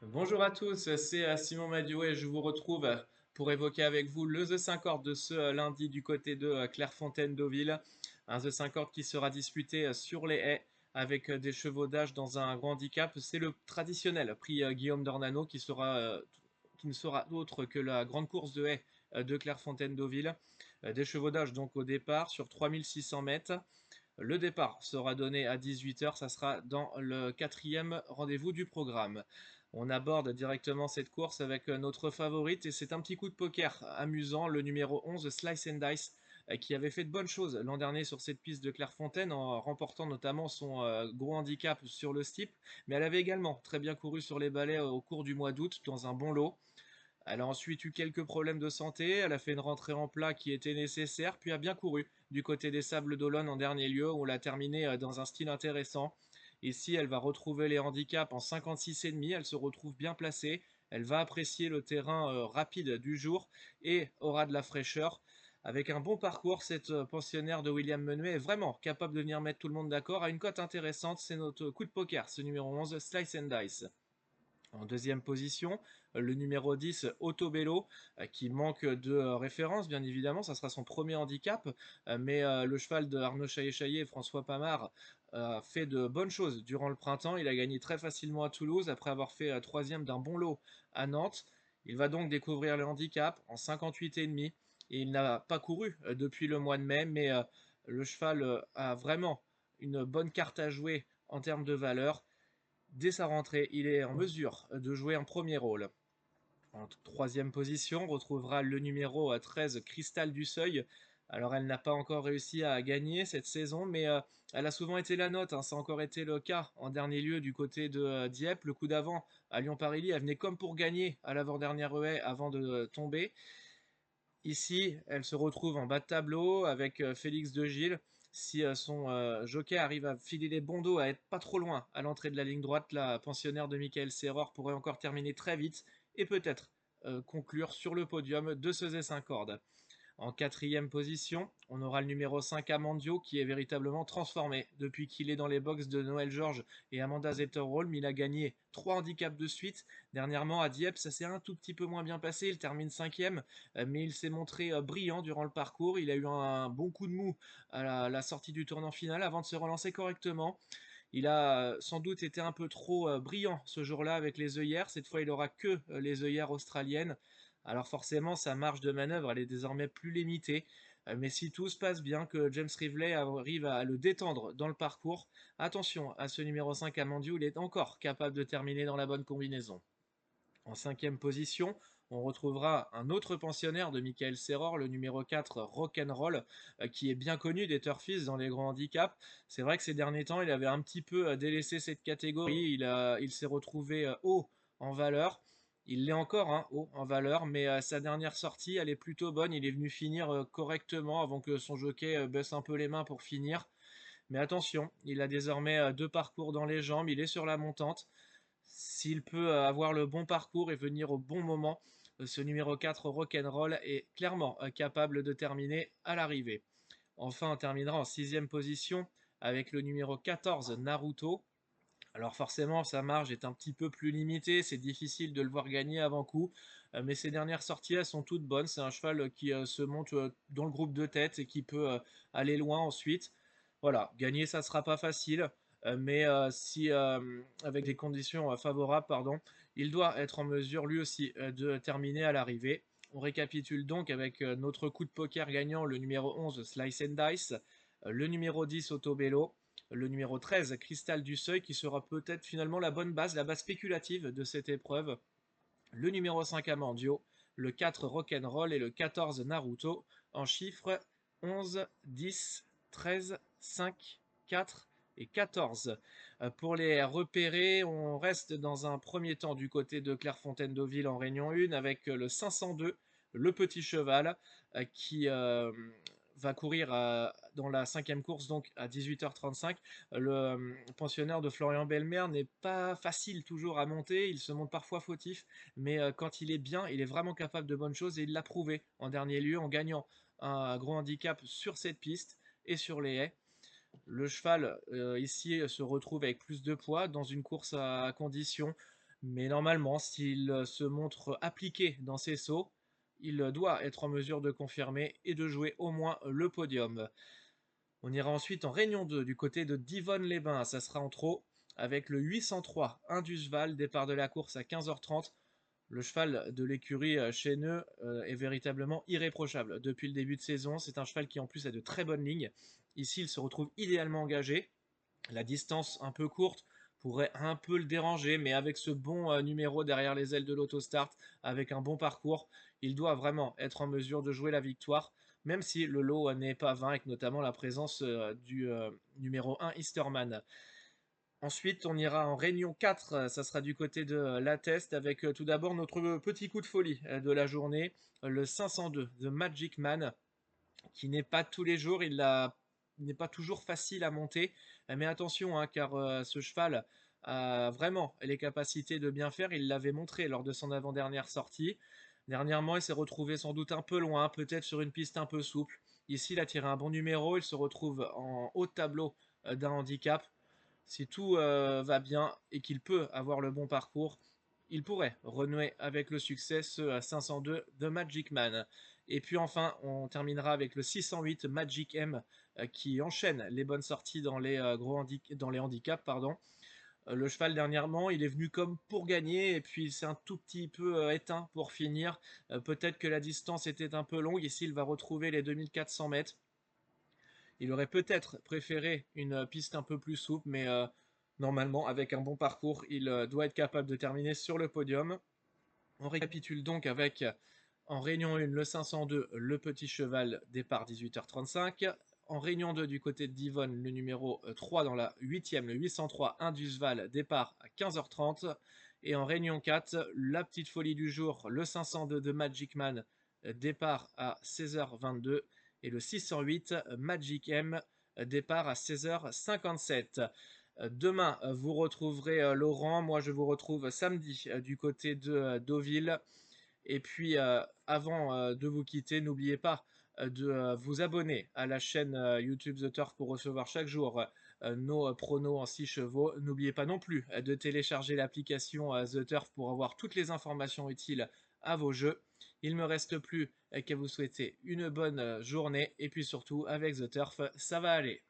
Bonjour à tous, c'est Simon Madiou et je vous retrouve pour évoquer avec vous le The 50 de ce lundi du côté de Clairefontaine-Deauville. Un The 50 qui sera disputé sur les haies avec des chevaudages dans un grand handicap. C'est le traditionnel prix Guillaume Dornano qui ne sera autre que la grande course de haies de Clairefontaine-Deauville. Des chevaudages donc au départ sur 3600 mètres. Le départ sera donné à 18 h, ça sera dans le quatrième rendez-vous du programme. On aborde directement cette course avec notre favorite et c'est un petit coup de poker amusant, le numéro 11 Slice and Dice, qui avait fait de bonnes choses l'an dernier sur cette piste de Clairefontaine en remportant notamment son gros handicap sur le steep, mais elle avait également très bien couru sur les balais au cours du mois d'août dans un bon lot. Elle a ensuite eu quelques problèmes de santé, elle a fait une rentrée en plat qui était nécessaire, puis a bien couru du côté des Sables d'Olonne en dernier lieu, où elle a terminé dans un style intéressant. Ici, elle va retrouver les handicaps en 56,5, elle se retrouve bien placée, elle va apprécier le terrain rapide du jour et aura de la fraîcheur. Avec un bon parcours, cette pensionnaire de William Menuet est vraiment capable de venir mettre tout le monde d'accord. À une cote intéressante, c'est notre coup de poker, ce numéro 11, Slice and Dice. En deuxième position, le numéro 10, Autobello, qui manque de référence, bien évidemment. Ça sera son premier handicap. Mais le cheval de Arnaud Chaillet-Chaillet et François Pamard a fait de bonnes choses durant le printemps. Il a gagné très facilement à Toulouse après avoir fait troisième d'un bon lot à Nantes. Il va donc découvrir le handicap en 58,5. Et il n'a pas couru depuis le mois de mai, mais le cheval a vraiment une bonne carte à jouer en termes de valeur. Dès sa rentrée, il est en mesure de jouer un premier rôle. En troisième position, on retrouvera le numéro 13, Cristal du Seuil. Alors, elle n'a pas encore réussi à gagner cette saison, mais elle a souvent été la note, hein. Ça a encore été le cas en dernier lieu du côté de Dieppe. Le coup d'avant à Lyon-Parilly, elle venait comme pour gagner à l'avant-dernière haie avant de tomber. Ici, elle se retrouve en bas de tableau avec Félix de Gilles. Si son jockey arrive à filer les bons dos, à être pas trop loin à l'entrée de la ligne droite, la pensionnaire de Michael Serror pourrait encore terminer très vite et peut-être conclure sur le podium de ce 5 cordes. En quatrième position, on aura le numéro 5 Amandio qui est véritablement transformé. Depuis qu'il est dans les box de Noël Georges et Amanda Zetterholm, il a gagné 3 handicaps de suite. Dernièrement à Dieppe, ça s'est un tout petit peu moins bien passé, il termine cinquième, mais il s'est montré brillant durant le parcours. Il a eu un bon coup de mou à la sortie du tournant final avant de se relancer correctement. Il a sans doute été un peu trop brillant ce jour-là avec les œillères. Cette fois, il aura que les œillères australiennes. Alors forcément, sa marge de manœuvre, elle est désormais plus limitée. Mais si tout se passe bien, que James Rivley arrive à le détendre dans le parcours, attention à ce numéro 5 Amandiou, il est encore capable de terminer dans la bonne combinaison. En cinquième position, on retrouvera un autre pensionnaire de Michael Serror, le numéro 4, Rock'n'Roll, qui est bien connu des turfistes dans les grands handicaps. C'est vrai que ces derniers temps, il avait un petit peu délaissé cette catégorie. Il s'est retrouvé haut en valeur. Il l'est encore, hein, haut en valeur, mais sa dernière sortie, elle est plutôt bonne. Il est venu finir correctement avant que son jockey baisse un peu les mains pour finir. Mais attention, il a désormais deux parcours dans les jambes, il est sur la montante. S'il peut avoir le bon parcours et venir au bon moment, ce numéro 4 Rock'n'Roll est clairement capable de terminer à l'arrivée. Enfin, on terminera en sixième position avec le numéro 14 Naruto. Alors forcément, sa marge est un petit peu plus limitée, c'est difficile de le voir gagner avant coup, mais ses dernières sorties, elles sont toutes bonnes. C'est un cheval qui se monte dans le groupe de tête et qui peut aller loin ensuite. Voilà, gagner, ça sera pas facile, mais si avec des conditions favorables, pardon, il doit être en mesure lui aussi de terminer à l'arrivée. On récapitule donc avec notre coup de poker gagnant, le numéro 11 Slice and Dice, le numéro 10 Autobello, le numéro 13 Cristal du Seuil, qui sera peut-être finalement la bonne base, la base spéculative de cette épreuve, le numéro 5 Amandio, le 4 Rock'n'Roll et le 14 Naruto, en chiffres 11, 10, 13, 5, 4 et 14. Pour les repérer, on reste dans un premier temps du côté de Clairefontaine-Deauville en Réunion 1 avec le 502, le petit cheval, qui va courir dans la cinquième course, donc à 18h35. Le pensionnaire de Florian Belmer n'est pas facile toujours à monter, il se monte parfois fautif, mais quand il est bien, il est vraiment capable de bonnes choses et il l'a prouvé en dernier lieu en gagnant un gros handicap sur cette piste et sur les haies. Le cheval ici se retrouve avec plus de poids dans une course à condition. Mais normalement, s'il se montre appliqué dans ses sauts, il doit être en mesure de confirmer et de jouer au moins le podium. On ira ensuite en Réunion 2 du côté de Divonne-les-Bains, ça sera en trot avec le 803 Indusval, départ de la course à 15h30. Le cheval de l'écurie Chesneux est véritablement irréprochable depuis le début de saison. C'est un cheval qui en plus a de très bonnes lignes. Ici, il se retrouve idéalement engagé. La distance un peu courte pourrait un peu le déranger, mais avec ce bon numéro derrière les ailes de l'autostart, avec un bon parcours, il doit vraiment être en mesure de jouer la victoire, même si le lot n'est pas vain, avec notamment la présence du numéro 1 Easterman. Ensuite, on ira en Réunion 4, ça sera du côté de La Teste, avec tout d'abord notre petit coup de folie de la journée, le 502 de Magic Man, qui n'est pas tous les jours, n'est pas toujours facile à monter. Mais attention, hein, car ce cheval a vraiment les capacités de bien faire. Il l'avait montré lors de son avant-dernière sortie. Dernièrement, il s'est retrouvé sans doute un peu loin, peut-être sur une piste un peu souple. Ici, il a tiré un bon numéro. Il se retrouve en haut de tableau d'un handicap. Si tout va bien et qu'il peut avoir le bon parcours, il pourrait renouer avec le succès ce 502 de Magic Man. Et puis enfin, on terminera avec le 608 Magic M qui enchaîne les bonnes sorties dans les, dans les handicaps. Pardon. Le cheval dernièrement, il est venu comme pour gagner et puis c'est un tout petit peu éteint pour finir. Peut-être que la distance était un peu longue. Ici, il va retrouver les 2400 mètres. Il aurait peut-être préféré une piste un peu plus souple, mais normalement, avec un bon parcours, il doit être capable de terminer sur le podium. On récapitule donc avec en Réunion 1 le 502, le petit cheval, départ 18h35. En Réunion 2 du côté de Divonne, le numéro 3 dans la 8e, le 803 Indusval, départ à 15h30. Et en Réunion 4, la petite folie du jour, le 502 de Magic Man, départ à 16h22. Et le 608 Magic M, départ à 16h57. Demain, vous retrouverez Laurent. Moi, je vous retrouve samedi du côté de Deauville. Et puis, avant de vous quitter, n'oubliez pas de vous abonner à la chaîne YouTube The Turf pour recevoir chaque jour nos pronos en 6 chevaux. N'oubliez pas non plus de télécharger l'application The Turf pour avoir toutes les informations utiles à vos jeux. Il ne me reste plus qu'à vous souhaiter une bonne journée. Et puis surtout, avec The Turf, ça va aller.